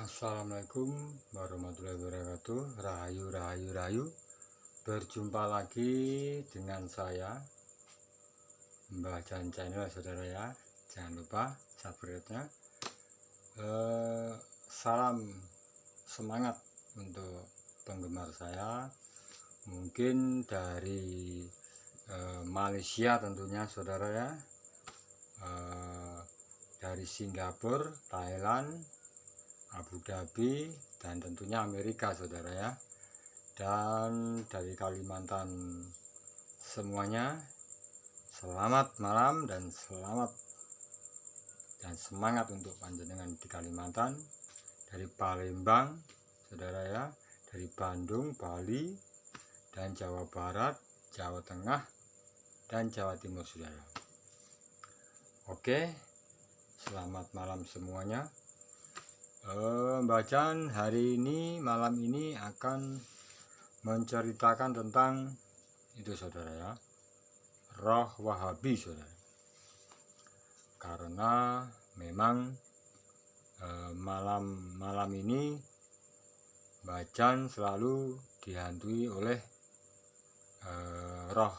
Assalamualaikum warahmatullahi wabarakatuh. Rahayu, rahayu, rahayu. Berjumpa lagi dengan saya, Mbah Jan Channel, saudara ya. Jangan lupa subscribe-nya. Salam semangat untuk penggemar saya. Mungkin dari Malaysia tentunya, saudara ya. Dari Singapura, Thailand, Abu Dhabi, dan tentunya Amerika, saudara ya. Dan dari Kalimantan semuanya, selamat malam dan selamat dan semangat untuk panjenengan di Kalimantan. Dari Palembang, saudara ya, dari Bandung, Bali, dan Jawa Barat, Jawa Tengah, dan Jawa Timur, saudara. Oke, selamat malam semuanya. Mbak Jan hari ini, malam ini akan menceritakan tentang itu, saudara ya, roh Wahabi, saudara. Karena memang malam ini Mbak Jan selalu dihantui oleh roh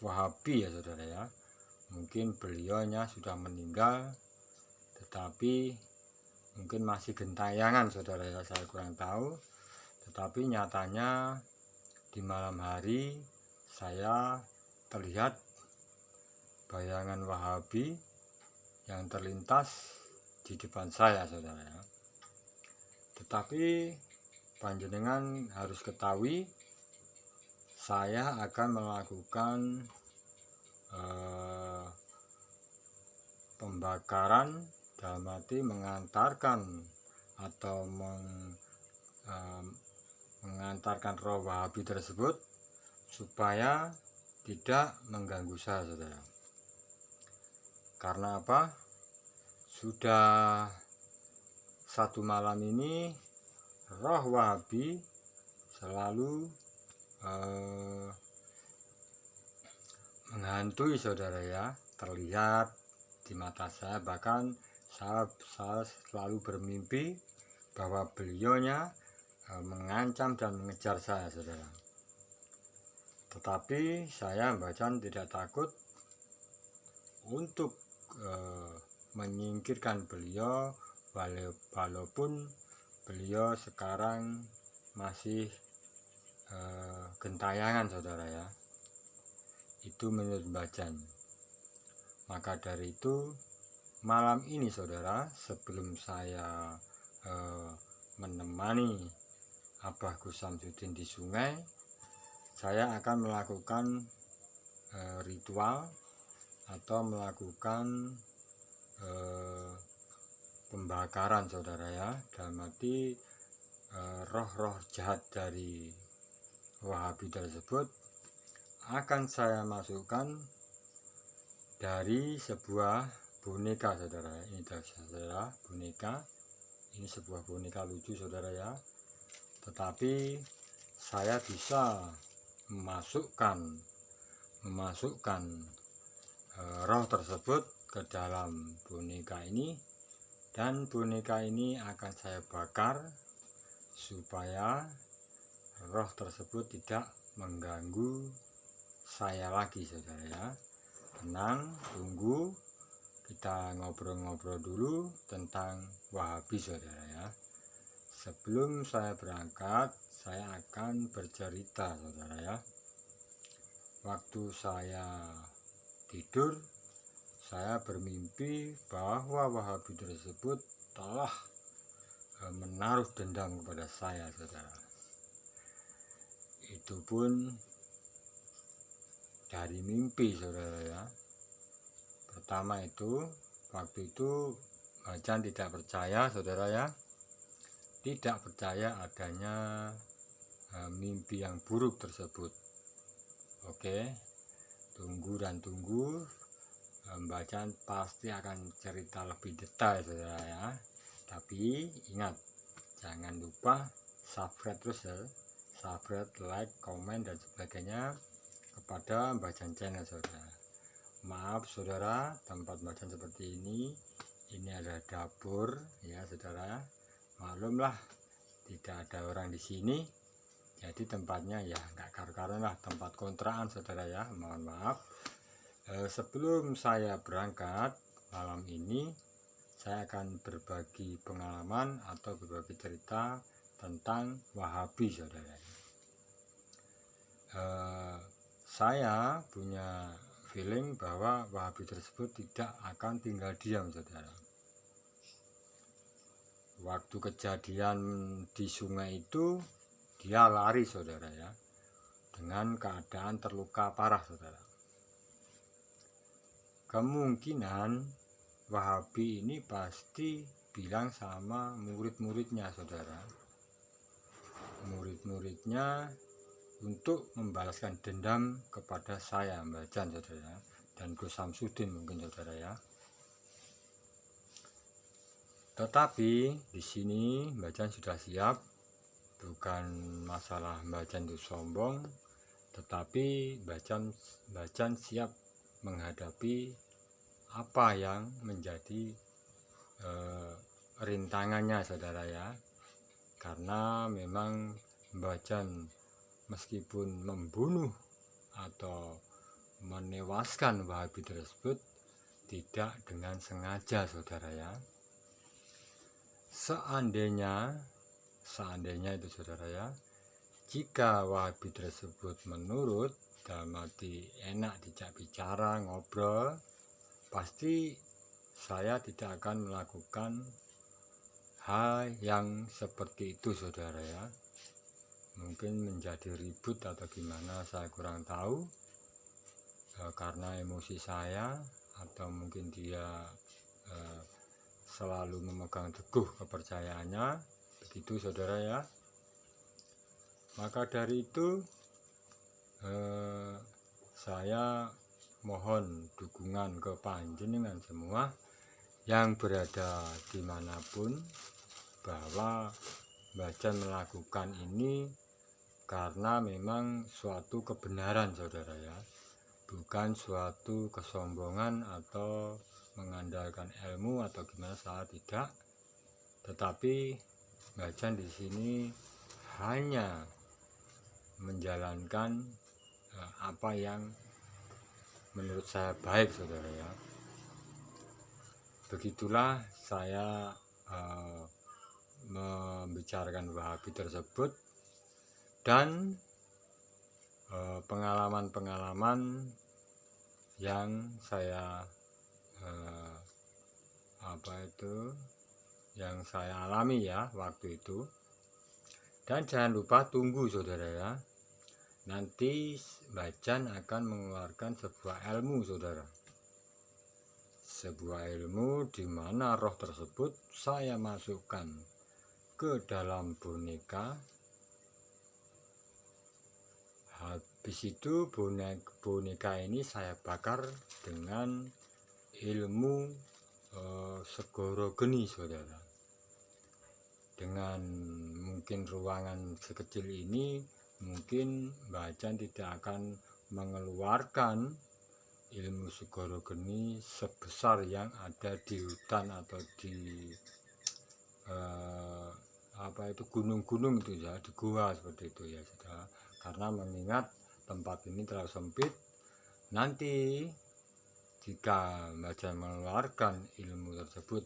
Wahabi ya, saudara ya. Mungkin beliaunya sudah meninggal, tetapi mungkin masih gentayangan, saudara ya, saya kurang tahu. Tetapi nyatanya di malam hari saya terlihat bayangan Wahabi yang terlintas di depan saya, saudara ya. Tetapi panjenengan harus ketahui, saya akan melakukan pembakaran, dalam arti mengantarkan atau mengantarkan roh Wahabi tersebut supaya tidak mengganggu saya, saudara. Karena apa? Sudah satu malam ini roh Wahabi selalu menghantui, saudara ya, terlihat di mata saya. Bahkan saya selalu bermimpi bahwa beliaunya mengancam dan mengejar saya, saudara. Tetapi saya, Mbak Jan, tidak takut untuk menyingkirkan beliau, walaupun beliau sekarang masih gentayangan, saudara ya. Itu menurut Mbak Jan. Maka dari itu malam ini, saudara, sebelum saya menemani Abah Gus Samsudin di sungai, saya akan melakukan ritual atau melakukan pembakaran, saudara ya. Dalam arti roh-roh jahat dari Wahabi tersebut akan saya masukkan dari sebuah boneka, saudara. Ini saudara, boneka. Ini sebuah boneka lucu, saudara ya. Tetapi saya bisa memasukkan roh tersebut ke dalam boneka ini, dan boneka ini akan saya bakar supaya roh tersebut tidak mengganggu saya lagi, saudara ya. Tenang, tunggu, kita ngobrol-ngobrol dulu tentang Wahabi, saudara ya. Sebelum saya berangkat, saya akan bercerita, saudara ya. Waktu saya tidur, saya bermimpi bahwa Wahabi tersebut telah menaruh dendam kepada saya, saudara. Itu pun dari mimpi, saudara ya. Pertama itu, waktu itu Mbak Jan tidak percaya, saudara ya. Tidak percaya adanya mimpi yang buruk tersebut. Oke, tunggu dan tunggu, Mbak Jan pasti akan cerita lebih detail, saudara ya. Tapi ingat, jangan lupa subscribe terus ya. Subscribe, like, komen, dan sebagainya kepada Mbak Jan Channel, saudara. Maaf, saudara, tempat Mbak Jan seperti ini adalah dapur ya, saudara. maklumlah tidak ada orang di sini, jadi tempatnya ya nggak karu-karuan lah, tempat kontrakan saudara ya. Mohon maaf. Sebelum saya berangkat malam ini, saya akan berbagi pengalaman atau berbagi cerita tentang Wahabi saudara. Saya punya feeling bahwa Wahabi tersebut tidak akan tinggal diam saudara. Waktu kejadian di sungai itu dia lari saudara ya, dengan keadaan terluka parah saudara. Kemungkinan Wahabi ini pasti bilang sama murid-muridnya saudara, murid-muridnya untuk membalaskan dendam kepada saya Mbah Jan saudara, dan Gus Samsudin mungkin saudara ya. Tetapi di sini Mbah Jan sudah siap, bukan masalah Mbah Jan itu sombong, tetapi Mbah Jan siap menghadapi apa yang menjadi rintangannya saudara ya. Karena memang Mbah Jan meskipun membunuh atau menewaskan Wahabi tersebut tidak dengan sengaja saudara ya. Seandainya itu saudara ya, jika Wahabi tersebut menurut, dalam arti enak dijak bicara, ngobrol, pasti saya tidak akan melakukan hal yang seperti itu saudara ya. Mungkin menjadi ribut atau gimana saya kurang tahu, karena emosi saya, atau mungkin dia selalu memegang teguh kepercayaannya, begitu saudara ya. Maka dari itu saya mohon dukungan ke panjenengan semua yang berada dimanapun, bahwa Mbah Jan melakukan ini karena memang suatu kebenaran saudara ya, bukan suatu kesombongan atau mengandalkan ilmu atau gimana, saya tidak. Tetapi Mbah Jan di sini hanya menjalankan apa yang menurut saya baik saudara ya. Begitulah saya membicarakan Wahabi tersebut, dan pengalaman-pengalaman yang saya yang saya alami ya waktu itu. Dan jangan lupa tunggu saudara ya, nanti Mbah Jan akan mengeluarkan sebuah ilmu saudara, sebuah ilmu di mana roh tersebut saya masukkan ke dalam boneka. Habis itu boneka ini saya bakar dengan ilmu segoro geni saudara. Dengan mungkin ruangan sekecil ini, mungkin Mbah Jan tidak akan mengeluarkan ilmu segoro geni sebesar yang ada di hutan atau di gunung-gunung itu ya, di gua seperti itu ya saudara. Karena mengingat tempat ini terlalu sempit, nanti jika Mbah Jan mengeluarkan ilmu tersebut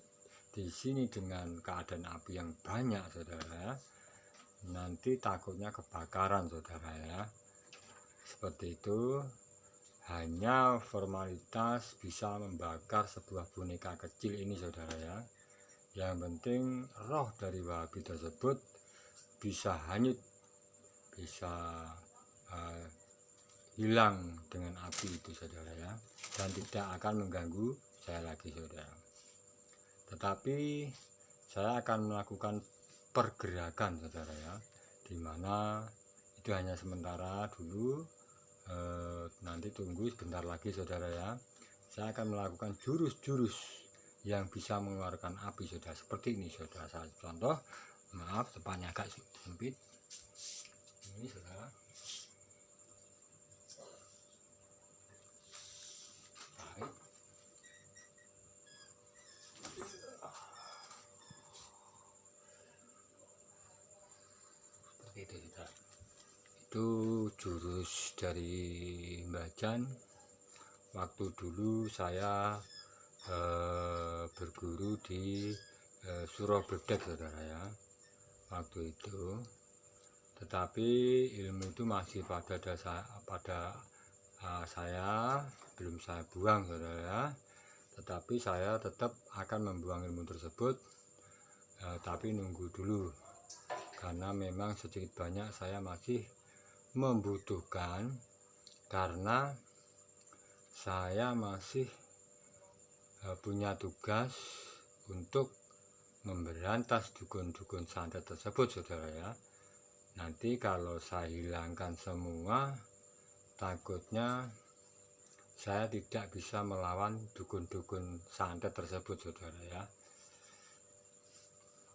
di sini dengan keadaan api yang banyak saudara, nanti takutnya kebakaran saudara ya. Seperti itu, hanya formalitas bisa membakar sebuah boneka kecil ini saudara ya. Yang penting roh dari Wahabi tersebut bisa hanyut, bisa hilang dengan api itu saudara ya, dan tidak akan mengganggu saya lagi saudara. Tetapi saya akan melakukan pergerakan saudara ya, dimana itu hanya sementara dulu. Nanti tunggu sebentar lagi saudara ya, saya akan melakukan jurus-jurus yang bisa mengeluarkan api saudara, seperti ini saudara. Saya contoh, maaf tempatnya agak sempit ini saudara. seperti itu saudara. Itu jurus dari Mbah Jan. Waktu dulu saya berguru di Suro Bledek saudara ya, waktu itu. Tetapi ilmu itu masih pada saya, belum saya buang saudara ya. Tetapi saya tetap akan membuang ilmu tersebut, tapi nunggu dulu, karena memang sedikit banyak saya masih membutuhkan, karena saya masih punya tugas untuk memberantas dukun-dukun santet tersebut saudara ya. Nanti kalau saya hilangkan semua, takutnya saya tidak bisa melawan dukun-dukun santet tersebut saudara ya.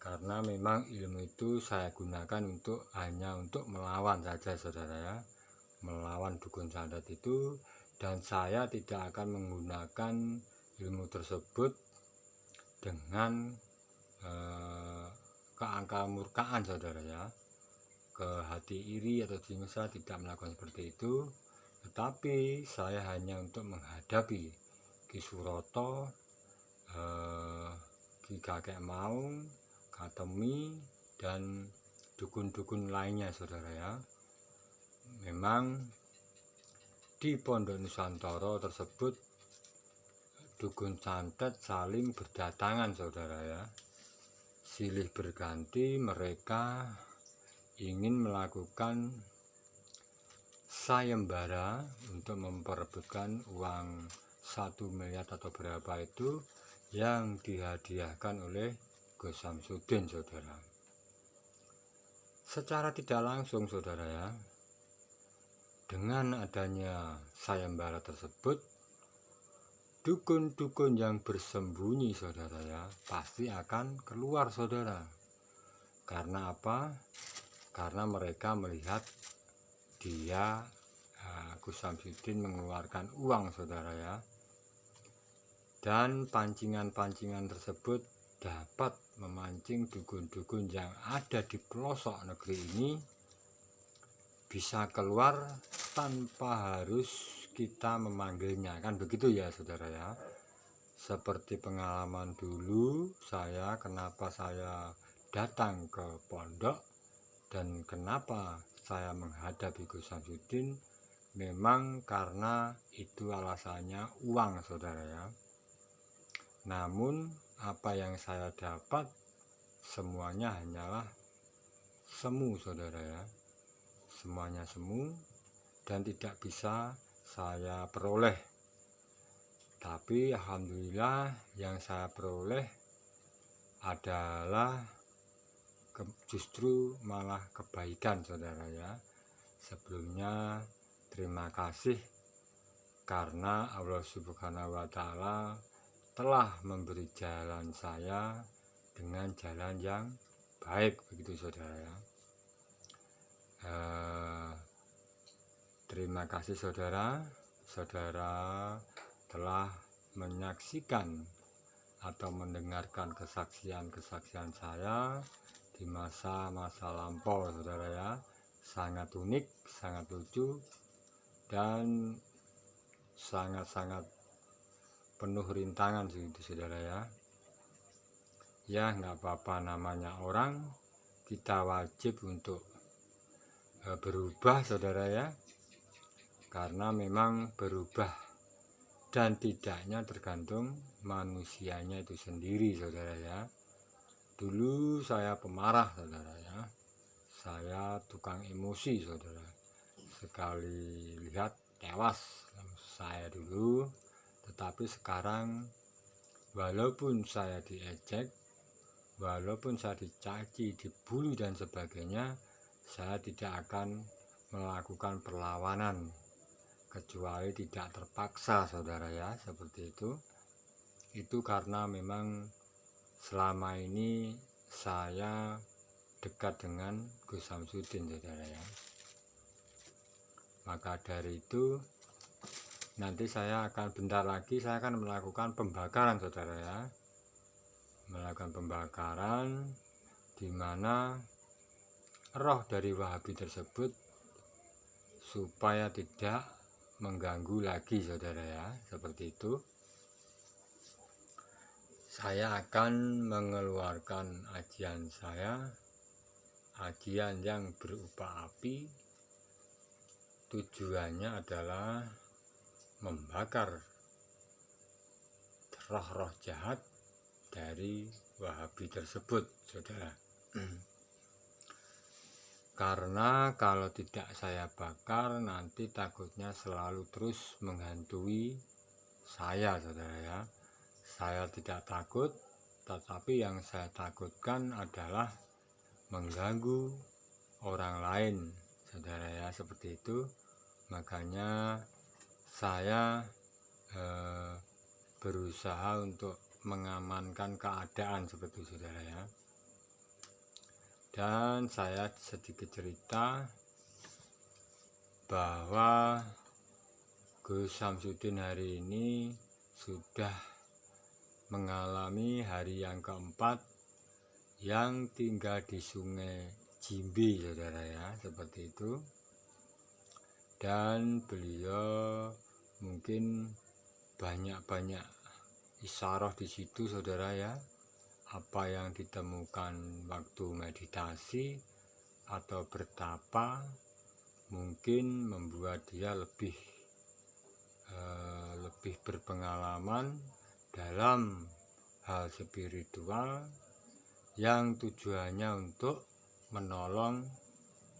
Karena memang ilmu itu saya gunakan hanya untuk melawan saja saudara ya, melawan dukun santet itu. Dan saya tidak akan menggunakan ilmu tersebut dengan keangka-murkaan saudara ya, ke hati iri atau jengkel. Saya tidak melakukan seperti itu, tetapi saya hanya untuk menghadapi Ki Suroto, Ki Kakek Maung, Katemi, dan dukun-dukun lainnya saudara ya. Memang di Pondok Nusantara tersebut dukun santet saling berdatangan saudara ya, silih berganti. Mereka ingin melakukan sayembara untuk memperebutkan uang 1 miliar atau berapa itu yang dihadiahkan oleh Gus Samsudin saudara. Secara tidak langsung saudara ya, dengan adanya sayembara tersebut, dukun-dukun yang bersembunyi saudara ya pasti akan keluar saudara. Karena apa? Karena mereka melihat dia, Gus Samsudin, mengeluarkan uang saudara ya. Dan pancingan-pancingan tersebut dapat memancing dukun-dukun yang ada di pelosok negeri ini bisa keluar tanpa harus kita memanggilnya, kan begitu ya saudara ya. Seperti pengalaman dulu saya, kenapa saya datang ke pondok dan kenapa saya menghadapi Gus Samsudin, memang karena itu alasannya uang saudara ya. Namun apa yang saya dapat semuanya hanyalah semu saudara ya, semuanya semu dan tidak bisa saya peroleh. Tapi alhamdulillah yang saya peroleh adalah justru malah kebaikan saudara ya. Sebelumnya terima kasih karena Allah Subhanahu wa Ta'ala telah memberi jalan saya dengan jalan yang baik, begitu saudara ya. Terima kasih saudara telah menyaksikan atau mendengarkan kesaksian-kesaksian saya di masa-masa lampau saudara ya. Sangat unik, sangat lucu, dan sangat-sangat penuh rintangan itu saudara ya. Ya nggak apa-apa, namanya orang, kita wajib untuk berubah saudara ya, karena memang berubah dan tidaknya tergantung manusianya itu sendiri saudara ya. Dulu saya pemarah saudara ya, saya tukang emosi saudara, sekali lihat tewas saya dulu. Tetapi sekarang walaupun saya diejek, walaupun saya dicaci, dibully dan sebagainya, saya tidak akan melakukan perlawanan kecuali tidak terpaksa saudara ya, seperti itu. Itu karena memang selama ini saya dekat dengan Gus Samsudin saudara ya. Maka dari itu nanti saya akan bentar lagi saya akan melakukan pembakaran saudara ya, melakukan pembakaran di mana roh dari Wahabi tersebut supaya tidak mengganggu lagi saudara ya, seperti itu. Saya akan mengeluarkan ajian saya, ajian yang berupa api. Tujuannya adalah membakar roh-roh jahat dari Wahabi tersebut, saudara. Karena kalau tidak saya bakar, nanti takutnya selalu terus menghantui saya, saudara ya. Saya tidak takut, tetapi yang saya takutkan adalah mengganggu orang lain, saudara ya, seperti itu. Makanya saya berusaha untuk mengamankan keadaan seperti itu, saudara ya. Dan saya sedikit cerita bahwa Gus Samsudin hari ini sudah mengalami hari yang keempat yang tinggal di Sungai Jimbi, saudara ya, seperti itu. Dan beliau mungkin banyak-banyak isyarah di situ, saudara ya. Apa yang ditemukan waktu meditasi atau bertapa mungkin membuat dia lebih berpengalaman dalam hal spiritual yang tujuannya untuk menolong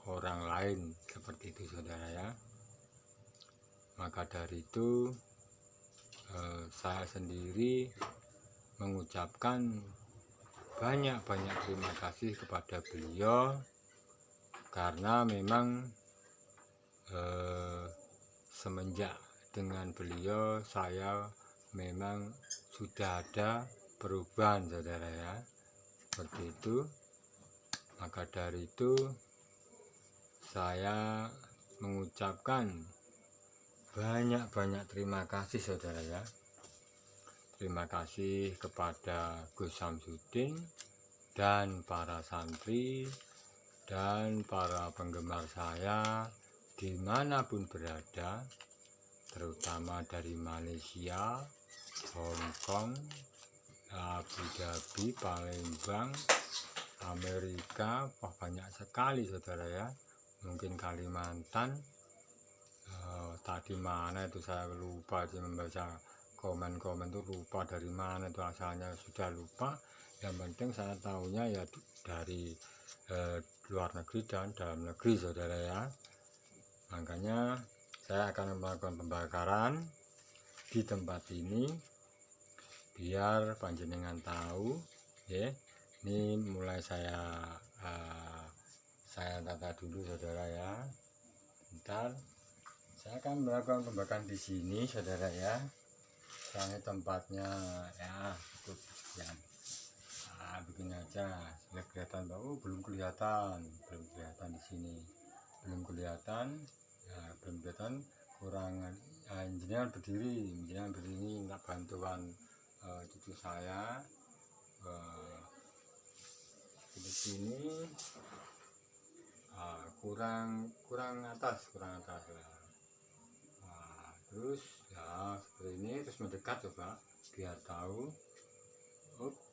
orang lain, seperti itu, saudara ya. Maka dari itu saya sendiri mengucapkan banyak-banyak terima kasih kepada beliau, karena memang semenjak dengan beliau saya memang sudah ada perubahan, saudara ya, seperti itu. Maka dari itu saya mengucapkan banyak-banyak terima kasih, saudara ya. Terima kasih kepada Gus Samsudin dan para santri dan para penggemar saya dimanapun berada, terutama dari Malaysia, Hong Kong, Abu Dhabi, Palembang, Amerika, wah banyak sekali, saudara ya. Mungkin Kalimantan, tadi mana itu saya lupa sih membaca komen-komen itu, lupa dari mana itu asalnya, sudah lupa. Yang penting saya tahunya ya dari luar negeri dan dalam negeri, saudara ya. Makanya saya akan melakukan pembakaran di tempat ini biar panjenengan tahu ya. Ini mulai saya tata dulu, saudara ya. Bentar, saya akan melakukan pembakaran di sini, saudara ya. Soalnya tempatnya ya cukup sekian. Begini aja, sudah kelihatan bahwa belum kelihatan di sini, belum kelihatan ya, belum kelihatan. Kurang jenengan berdiri minta bantuan cucu saya di sini. kurang atas lah. Terus ya seperti ini, terus mendekat coba biar tahu.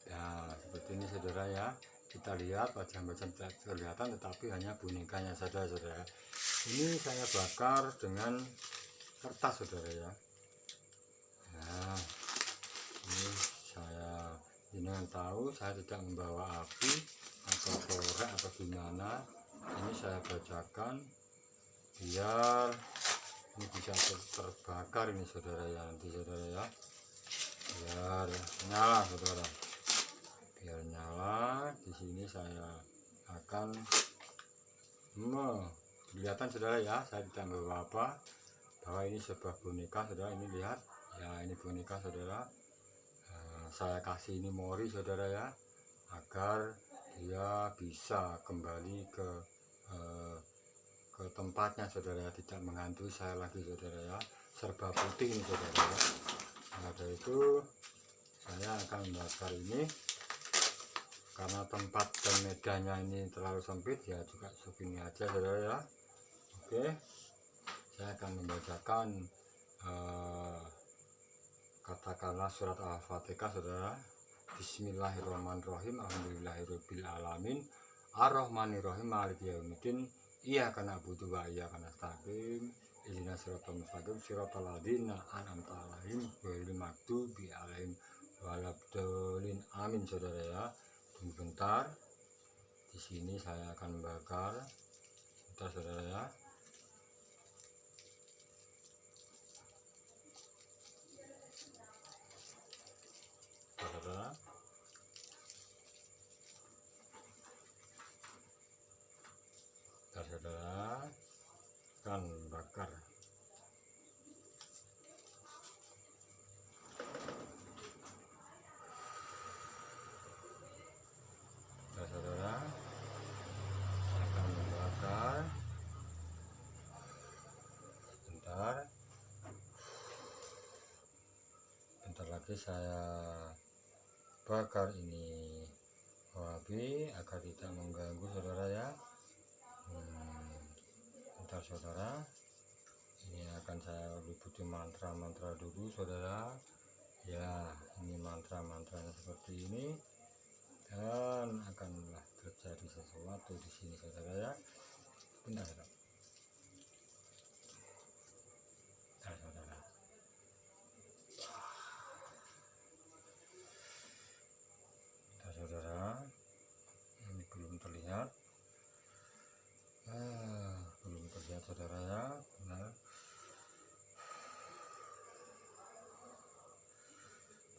Ya seperti ini, saudara ya. Kita lihat wajah-wajah tidak kelihatan, tetapi hanya bonekanya saja, saudara. Ini saya bakar dengan kertas, saudara ya. Nah, ini saya jangan tahu saya tidak membawa api atau korek atau gimana. Ini saya bacakan biar ini bisa terbakar ini, saudara ya, nanti, saudara ya. Biar nyala, saudara, biar nyala. Di sini saya akan kelihatan, saudara ya, saya tidak membawa apa, bahwa ini sebuah boneka, saudara. Ini lihat ya, ini boneka, saudara. Saya kasih ini mori, saudara ya, agar dia bisa kembali ke tempatnya, saudara, tidak menghantui saya lagi, saudara ya. Serba putih ini, saudara ya. Nah, dari itu saya akan membakar ini karena tempat dan medannya ini terlalu sempit ya juga segini aja saudara ya. Oke, saya akan membacakan katakanlah surat Al-Fatihah saudara. Bismillahirrahmanirrahim, alhamdulillahirabbil alamin, arrahmanirrahim, maliki yaumiddin, iyyaka na'budu wa iyyaka nasta'in, ihdinas siratal mustaqim, siratal ladzina an'amta 'alaihim ghairil maghdubi 'alaihim waladdallin. Amin saudara ya. Tunggu bentar. Di sini saya akan membakar. Bentar saudara ya. Saudara. Saudara akan bakar. Saudara, saya akan membakar. Bentar lagi saya bakar ini wabi agar tidak mengganggu saudara ya. Bentar saudara, ini akan saya liputi mantra-mantra dulu saudara ya. Ini mantra-mantranya seperti ini, dan akanlah terjadi sesuatu di sini saudara ya. Bentar saudara. Saudara, ini belum terlihat. Belum terlihat saudara ya. Benar.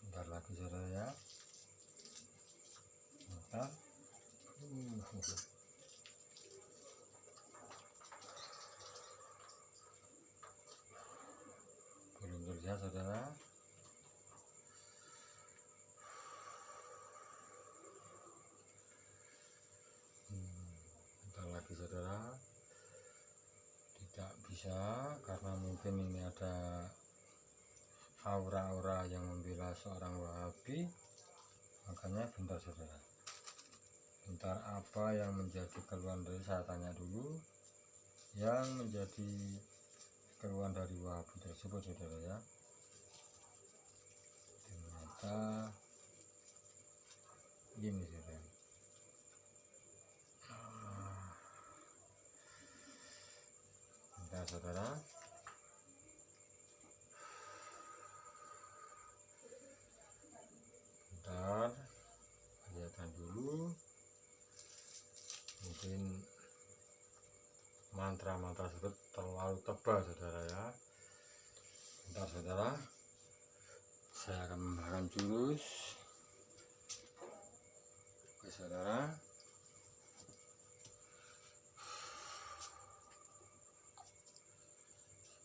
Bentar lagi saudara ya. Bentar. Belum terlihat saudara. Saudara, tidak bisa karena mungkin ini ada aura-aura yang membela seorang Wahabi, makanya bentar saudara. Bentar, apa yang menjadi keluhan dari, saya tanya dulu yang menjadi keluhan dari Wahabi tersebut saudara ya. Ternyata ini saudara. Bentar saudara. Bentar, lihatkan dulu. Mungkin mantra-mantra tersebut terlalu tebal saudara ya. Bentar saudara, saya akan membakar jurus. Oke saudara.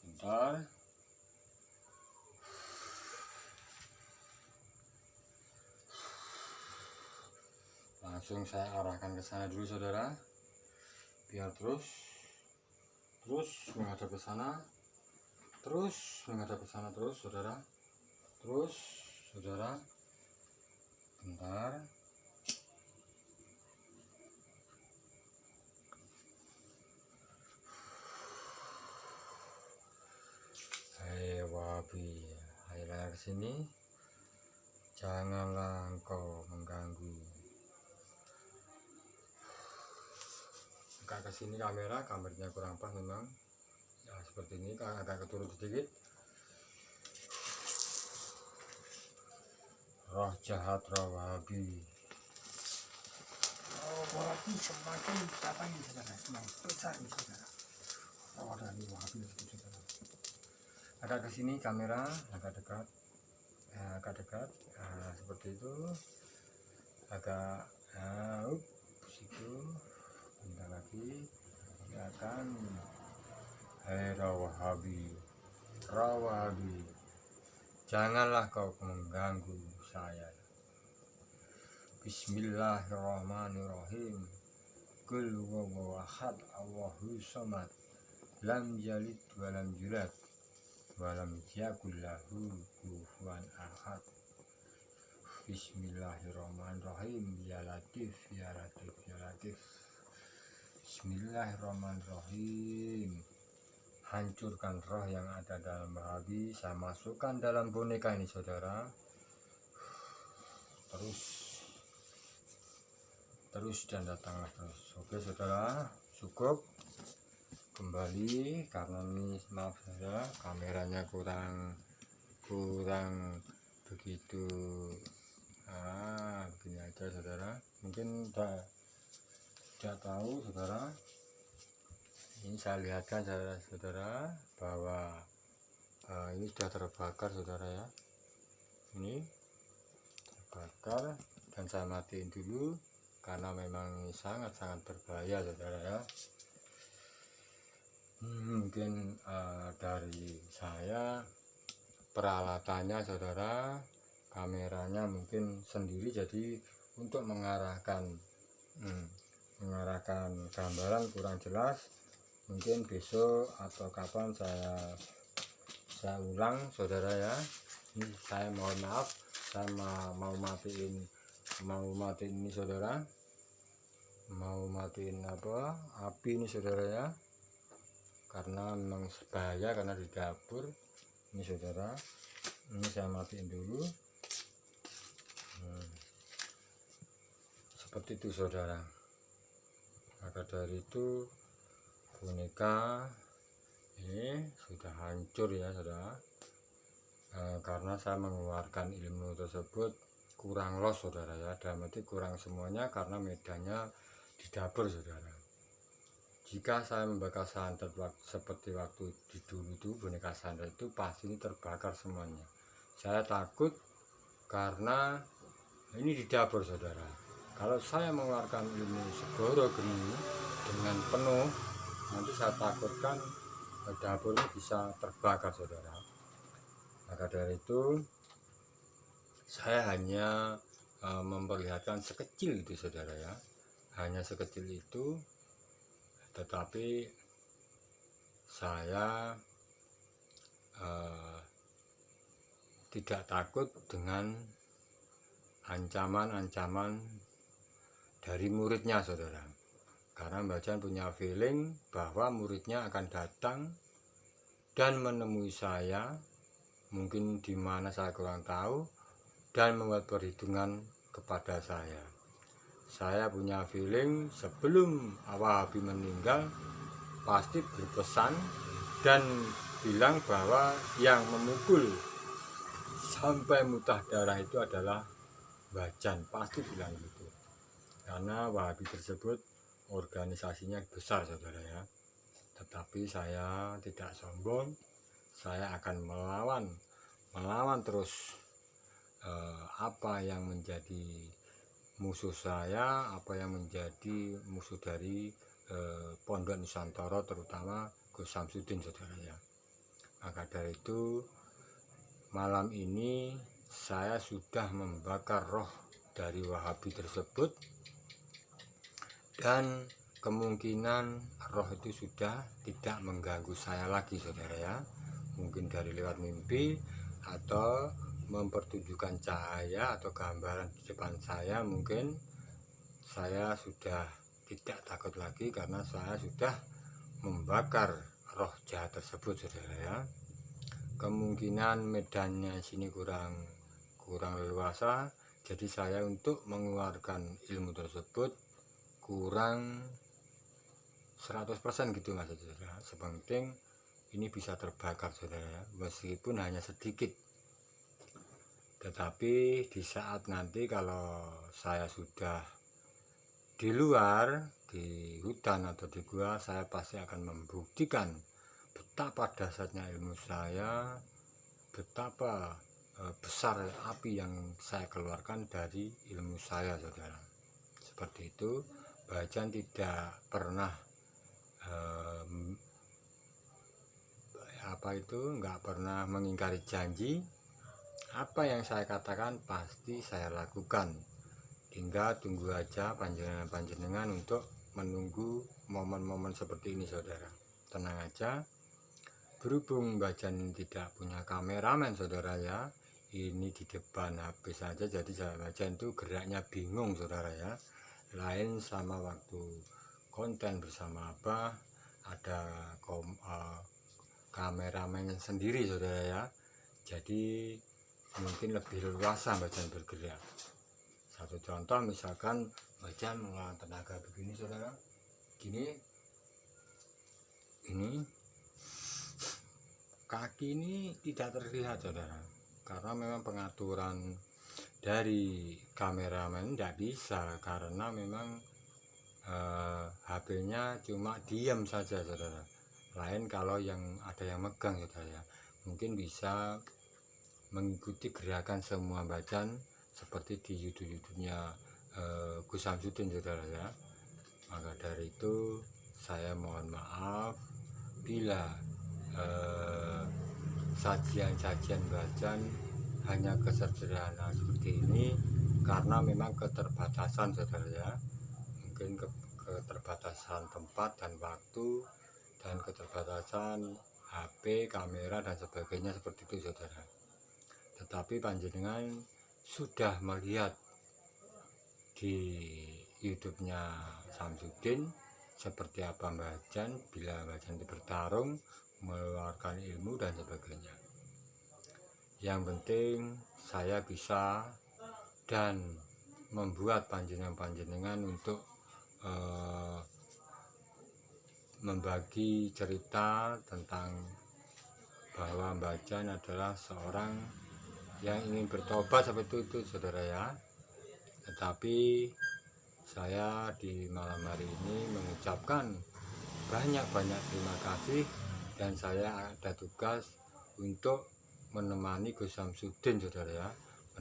Bentar. Langsung saya arahkan ke sana dulu saudara, biar terus menghadap ke sana, terus menghadap ke sana, terus saudara, terus saudara. Bentar. Hai Wahabi, ayolah ke sini, janganlah engkau mengganggu. Agak ke sini kameranya kurang pas memang ya, seperti ini agak keturun sedikit. Roh jahat, roh Wahabi, Wahabi semakin datang saudara, semakin besar saudara. Roh dari Wahabi saudara. Agak ke sini kamera, agak dekat ya, agak dekat ya, seperti itu. Agak situ. Bentar lagi ya akan. Hai roh Wahabi, janganlah kau mengganggu saya. Bismillahirrahmanirrahim. Qul huwallahu ahad, Allahu samad, lam yalid wa lam yulad wa lam yakul lahu kufuwan ahad. Bismillahirrahmanirrahim. Ya Latif, ya Latif, ya Latif. Bismillahirrahmanirrahim. Hancurkan roh yang ada dalam Wahabi. Saya masukkan dalam boneka ini, saudara. Terus dan datanglah terus. Oke, saudara, cukup. Kembali karena ini, maaf saja, kameranya kurang begitu. Begini aja, saudara. Mungkin tidak tahu, saudara. Ini saya lihatkan, saudara, bahwa ini sudah terbakar, saudara ya. Ini terbakar dan saya matiin dulu karena memang sangat-sangat berbahaya, saudara ya. Mungkin dari saya peralatannya, saudara, kameranya mungkin sendiri, jadi untuk mengarahkan gambaran kurang jelas. Mungkin besok atau kapan saya ulang, saudara ya. Ini saya mohon maaf, saya mau matiin ini, saudara, mau matiin api ini, saudara ya, karena memang bahaya karena di dapur ini, saudara. Ini saya matiin dulu. Seperti itu, saudara. Maka dari itu boneka ini sudah hancur ya, saudara. Karena saya mengeluarkan ilmu tersebut kurang los, saudara ya. Dalam arti kurang semuanya karena medannya di dapur, saudara. Jika saya membakar santet seperti waktu di dulu itu, boneka santet itu pasti ini terbakar semuanya. Saya takut karena ini di dapur, saudara. Kalau saya mengeluarkan ilmu segoro geni dengan penuh, nanti saya takutkan dapur ini bisa terbakar, saudara. Maka dari itu saya hanya memperlihatkan sekecil itu, saudara ya, hanya sekecil itu. Tetapi saya tidak takut dengan ancaman-ancaman dari muridnya, saudara. Karena Mbah Jan punya feeling bahwa muridnya akan datang dan menemui saya, mungkin di mana saya kurang tahu, dan membuat perhitungan kepada saya. Saya punya feeling sebelum Wahabi meninggal pasti berpesan dan bilang bahwa yang memukul sampai muntah darah itu adalah Mbah Jan, pasti bilang gitu. Karena Wahabi tersebut organisasinya besar, saudara ya. Tetapi saya tidak sombong, saya akan melawan terus apa yang menjadi musuh saya, apa yang menjadi musuh dari Pondok Nusantara, terutama Gus Samsudin, saudara ya. Maka dari itu malam ini saya sudah membakar roh dari Wahabi tersebut, dan kemungkinan roh itu sudah tidak mengganggu saya lagi, saudara ya. Mungkin dari lewat mimpi atau mempertunjukkan cahaya atau gambaran di depan saya, mungkin saya sudah tidak takut lagi karena saya sudah membakar roh jahat tersebut, saudara ya. Kemungkinan medannya sini kurang leluasa, jadi saya untuk mengeluarkan ilmu tersebut kurang 100% gitu, mas, saudara. Sepenting ini bisa terbakar, saudara ya, meskipun hanya sedikit. Tetapi di saat nanti kalau saya sudah di luar, di hutan atau di gua, saya pasti akan membuktikan betapa dahsyatnya ilmu saya, betapa besar api yang saya keluarkan dari ilmu saya, saudara. Seperti itu. Mbah Jan tidak pernah nggak pernah mengingkari janji. Apa yang saya katakan pasti saya lakukan. Tinggal tunggu aja panjenengan untuk menunggu momen-momen seperti ini, saudara. Tenang aja. Berhubung Mbah Jan tidak punya kameramen, saudara ya, ini di depan HP saja, jadi saya baca itu geraknya bingung saudara ya. Lain sama waktu konten bersama apa, ada kameramen sendiri saudara ya, jadi mungkin lebih leluasa bacaan bergerak. Satu contoh misalkan bacaan menggunakan tenaga begini saudara, gini, ini kaki ini tidak terlihat saudara, karena memang pengaturan dari kameramen tidak bisa, karena memang HP-nya cuma diam saja saudara. Lain kalau yang ada yang megang saudara ya, mungkin bisa mengikuti gerakan semua bacaan seperti di YouTube-nya Gus Samsudin saudara ya. Maka dari itu saya mohon maaf bila sajian-sajian bacaan hanya kesederhanaan seperti ini, karena memang keterbatasan saudara ya, mungkin keterbatasan tempat dan waktu, dan keterbatasan HP, kamera dan sebagainya seperti itu saudara. Tetapi panjenengan sudah melihat di YouTube-nya Samsudin seperti apa bacaan, bila bacaan itu bertarung, mengeluarkan ilmu dan sebagainya. Yang penting saya bisa dan membuat panjenengan untuk membagi cerita tentang bahwa bacaan adalah seorang yang ingin bertobat seperti itu saudara ya. Tetapi saya di malam hari ini mengucapkan banyak-banyak terima kasih, dan saya ada tugas untuk menemani Gus Samsudin saudara ya,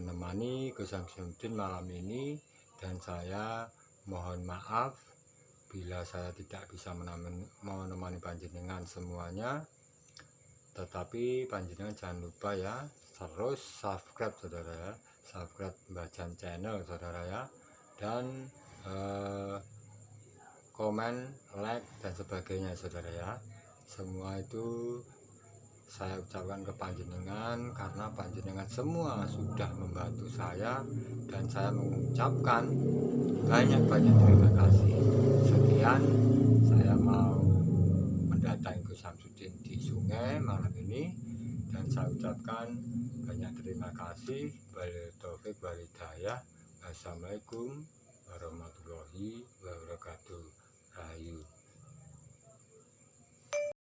menemani Gus Samsudin malam ini, dan saya mohon maaf bila saya tidak bisa menemani panjenengan semuanya. Tetapi panjenengan jangan lupa ya, terus subscribe saudara ya, subscribe Bacaan channel saudara ya, dan komen, like dan sebagainya saudara ya. Semua itu saya ucapkan ke panjenengan karena panjenengan semua sudah membantu saya, dan saya mengucapkan banyak-banyak terima kasih. Sekian, saya mau mendatangi Gus Samsudin di sungai malam ini, dan saya ucapkan banyak terima kasih. Wabillahi taufik wal hidayah. Assalamualaikum warahmatullahi wabarakatuh. Rahayu.